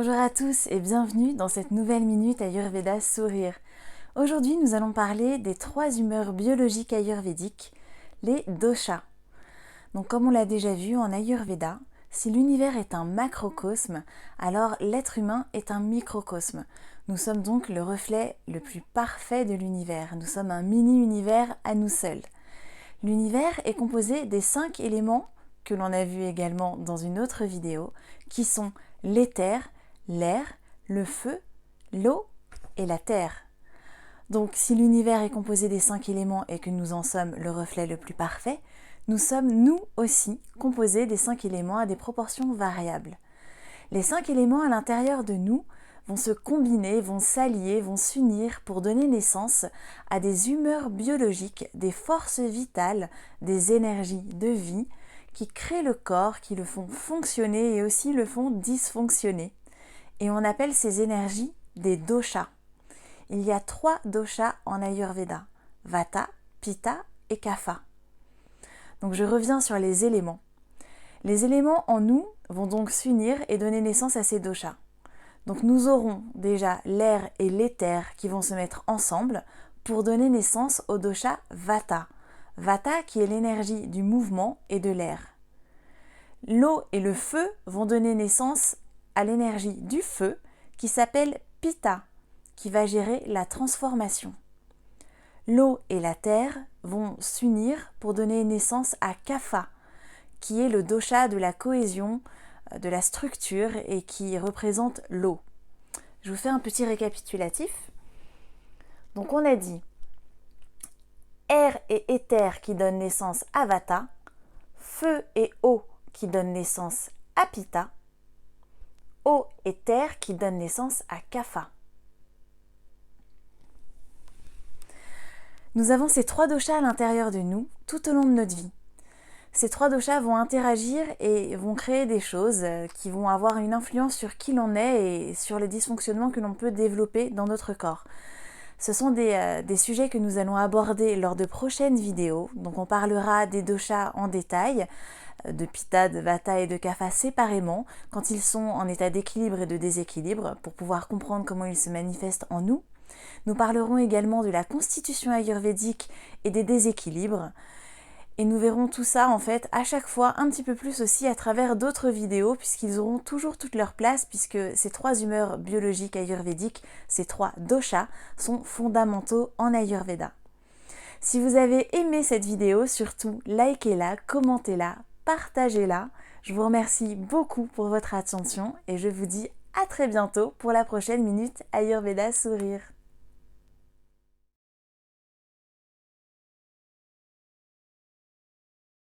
Bonjour à tous et bienvenue dans cette nouvelle minute Ayurveda Sourire. Aujourd'hui, nous allons parler des 3 humeurs biologiques ayurvédiques, les doshas. Donc comme on l'a déjà vu en Ayurveda, si l'univers est un macrocosme, alors l'être humain est un microcosme. Nous sommes donc le reflet le plus parfait de l'univers. Nous sommes un mini-univers à nous seuls. L'univers est composé des 5 éléments que l'on a vu également dans une autre vidéo, qui sont l'éther, l'air, le feu, l'eau et la terre. Donc si l'univers est composé des 5 éléments et que nous en sommes le reflet le plus parfait, nous sommes nous aussi composés des 5 éléments à des proportions variables. Les 5 éléments à l'intérieur de nous vont se combiner, vont s'allier, vont s'unir pour donner naissance à des humeurs biologiques, des forces vitales, des énergies de vie qui créent le corps, qui le font fonctionner et aussi le font dysfonctionner. Et on appelle ces énergies des doshas. Il y a 3 doshas en Ayurveda, Vata, Pitta et Kapha. Donc je reviens sur les éléments. Les éléments en nous vont donc s'unir et donner naissance à ces doshas. Donc nous aurons déjà l'air et l'éther qui vont se mettre ensemble pour donner naissance au dosha Vata. Vata qui est l'énergie du mouvement et de l'air. L'eau et le feu vont donner naissance à l'énergie du feu qui s'appelle Pitta, qui va gérer la transformation. L'eau et la terre vont s'unir pour donner naissance à Kapha, qui est le dosha de la cohésion, de la structure et qui représente l'eau. Je vous fais un petit récapitulatif. Donc on a dit air et éther qui donnent naissance à Vata, feu et eau qui donnent naissance à Pitta, eau et terre qui donnent naissance à Kapha. Nous avons ces 3 doshas à l'intérieur de nous tout au long de notre vie. Ces 3 doshas vont interagir et vont créer des choses qui vont avoir une influence sur qui l'on est et sur les dysfonctionnements que l'on peut développer dans notre corps. Ce sont des sujets que nous allons aborder lors de prochaines vidéos. Donc on parlera des doshas en détail, de Pitta, de Vata et de Kapha séparément, quand ils sont en état d'équilibre et de déséquilibre, pour pouvoir comprendre comment ils se manifestent en nous. Nous parlerons également de la constitution ayurvédique et des déséquilibres. Et nous verrons tout ça en fait à chaque fois un petit peu plus aussi à travers d'autres vidéos puisqu'ils auront toujours toute leur place puisque ces 3 humeurs biologiques ayurvédiques, ces 3 doshas sont fondamentaux en Ayurveda. Si vous avez aimé cette vidéo, surtout likez-la, commentez-la, partagez-la. Je vous remercie beaucoup pour votre attention et je vous dis à très bientôt pour la prochaine minute Ayurveda Sourire.